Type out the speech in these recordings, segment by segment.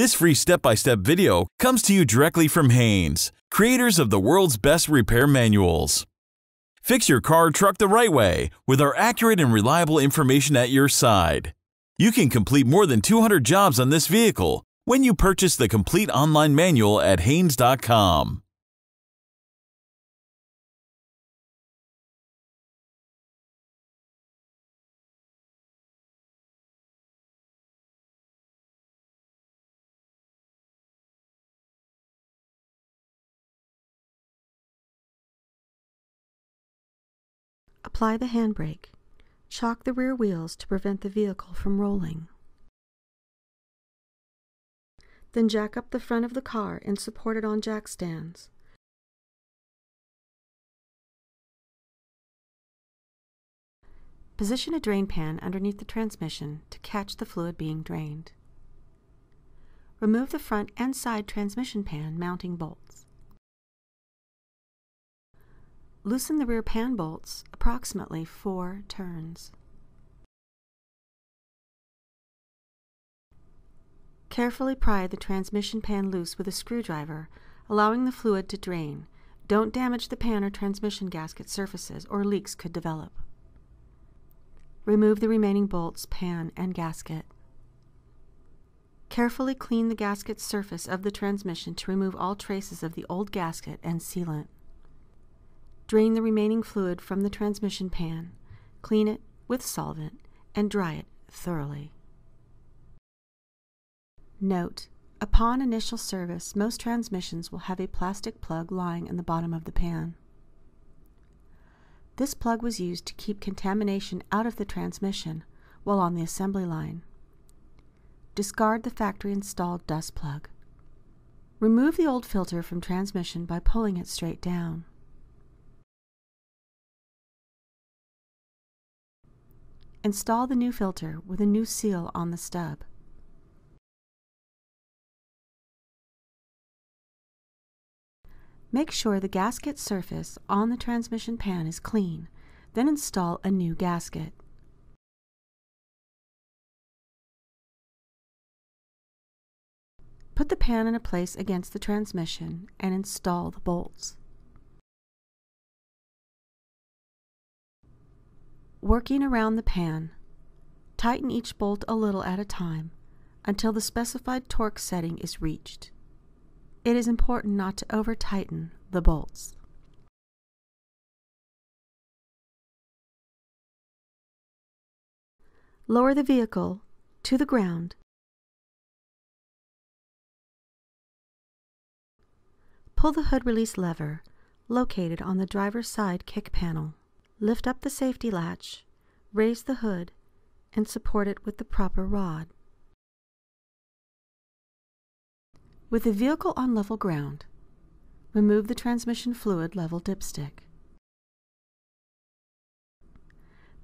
This free step-by-step video comes to you directly from Haynes, creators of the world's best repair manuals. Fix your car or truck the right way with our accurate and reliable information at your side. You can complete more than 200 jobs on this vehicle when you purchase the complete online manual at Haynes.com. Apply the handbrake. Chock the rear wheels to prevent the vehicle from rolling. Then jack up the front of the car and support it on jack stands. Position a drain pan underneath the transmission to catch the fluid being drained. Remove the front and side transmission pan mounting bolts. Loosen the rear pan bolts approximately 4 turns. Carefully pry the transmission pan loose with a screwdriver, allowing the fluid to drain. Don't damage the pan or transmission gasket surfaces, or leaks could develop. Remove the remaining bolts, pan, and gasket. Carefully clean the gasket surface of the transmission to remove all traces of the old gasket and sealant. Drain the remaining fluid from the transmission pan, clean it with solvent, and dry it thoroughly. Note: upon initial service, most transmissions will have a plastic plug lying in the bottom of the pan. This plug was used to keep contamination out of the transmission while on the assembly line. Discard the factory-installed dust plug. Remove the old filter from transmission by pulling it straight down. Install the new filter with a new seal on the stub. Make sure the gasket surface on the transmission pan is clean, then install a new gasket. Put the pan in a place against the transmission and install the bolts. Working around the pan, tighten each bolt a little at a time until the specified torque setting is reached. It is important not to over-tighten the bolts. Lower the vehicle to the ground. Pull the hood release lever located on the driver's side kick panel. Lift up the safety latch, raise the hood, and support it with the proper rod. With the vehicle on level ground, remove the transmission fluid level dipstick.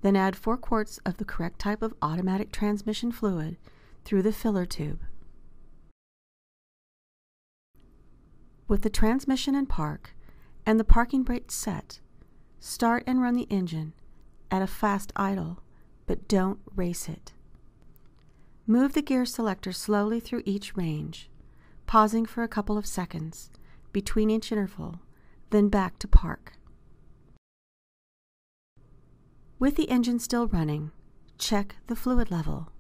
Then add 4 quarts of the correct type of automatic transmission fluid through the filler tube. With the transmission in park and the parking brake set, start and run the engine at a fast idle, but don't race it. Move the gear selector slowly through each range, pausing for a couple of seconds between each interval, then back to park. With the engine still running, check the fluid level.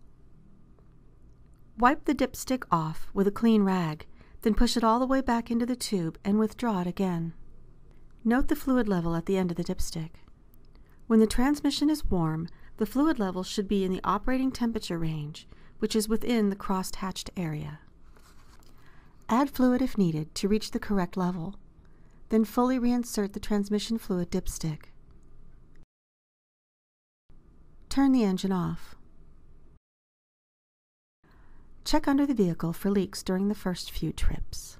Wipe the dipstick off with a clean rag, then push it all the way back into the tube and withdraw it again. Note the fluid level at the end of the dipstick. When the transmission is warm, the fluid level should be in the operating temperature range, which is within the cross-hatched area. Add fluid if needed to reach the correct level. Then fully reinsert the transmission fluid dipstick. Turn the engine off. Check under the vehicle for leaks during the first few trips.